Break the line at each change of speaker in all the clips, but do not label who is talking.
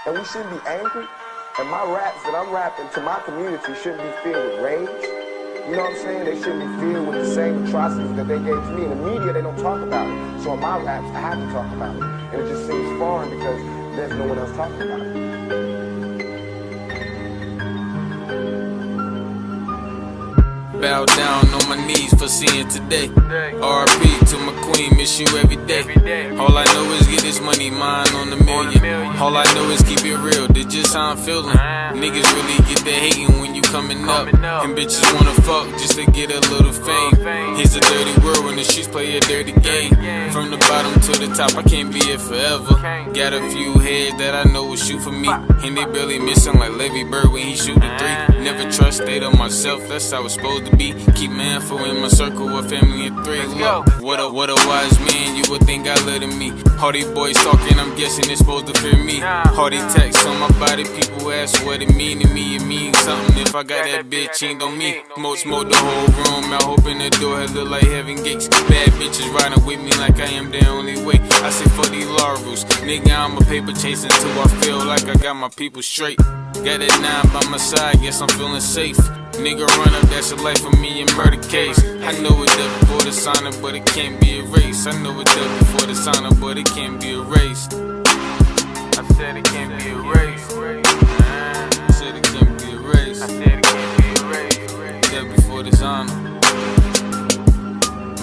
and we shouldn't be angry. And my raps that I'm rapping to my community shouldn't be filled with rage. You know what I'm saying? They shouldn't be filled with the same atrocities that they gave to me. In the media, they don't talk about it. So in my raps, I have to talk about it. And it just seems foreign because there's no one else talking about it.
Bow down on my knees for seeing today. R.I.P. to my queen, miss you every day. All I know is get this money, mine on the million. All I know is keep it real, that's just how I'm feeling. Niggas really get the hating when you coming up, and bitches wanna fuck just to get a little fame. Here's a dirty world when the streets play a dirty game. From the bottom to the top, I can't be here forever. Got a few heads that I know will shoot for me, and they barely missing like Levy Bird when he shoot a three. Never trust state on myself, that's how it's supposed to be. Keep my info in my circle, a family of three. Look, what a wise man, you would think I live in me. Hardy boys talking, I'm guessing it's supposed to fear me. Hardy text on my body, people ask what it mean to me. It means something if I got that bitch ain't on me. Smoke the whole room out, hoping the door had look like heaven gates. Bad bitches riding with me like I am the only way. I say fuck these law rules, nigga, I'm a paper chaser until I feel like I got my people straight. Got that 9 by my side, guess I'm feeling safe. Nigga run up, that's a life for me in murder case. I know it's there before the sign up, but it can't be erased. I know it's there before the sign up, but it can't be erased. I said it can't be erased. I said it can't be erased. I said it can't be erased. There before the sign up.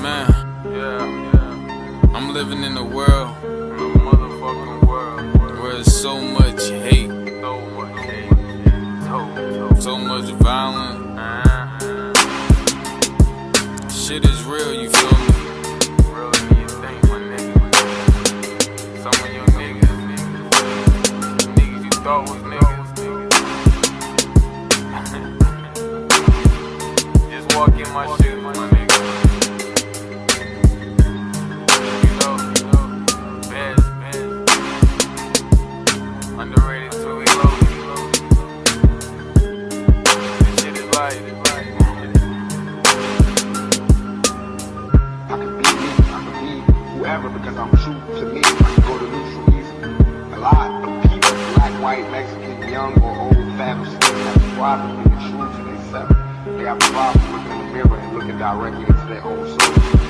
Man, yeah. I'm living in a world, motherfucking world, where there's so much hate, so much violence. Shit is real, you feel me? Real than you think, my nigga. Some of your niggas you thought was niggas. Just walk in my shoes, my nigga. You know, best. Underrated too, we low. This shit is light.
Because I'm true to me, I can go to neutral easy. A lot of people, black, white, Mexican, young or old, fat or skinny, have a problem being true to themselves. They have a problem looking in the mirror and looking directly into their own soul.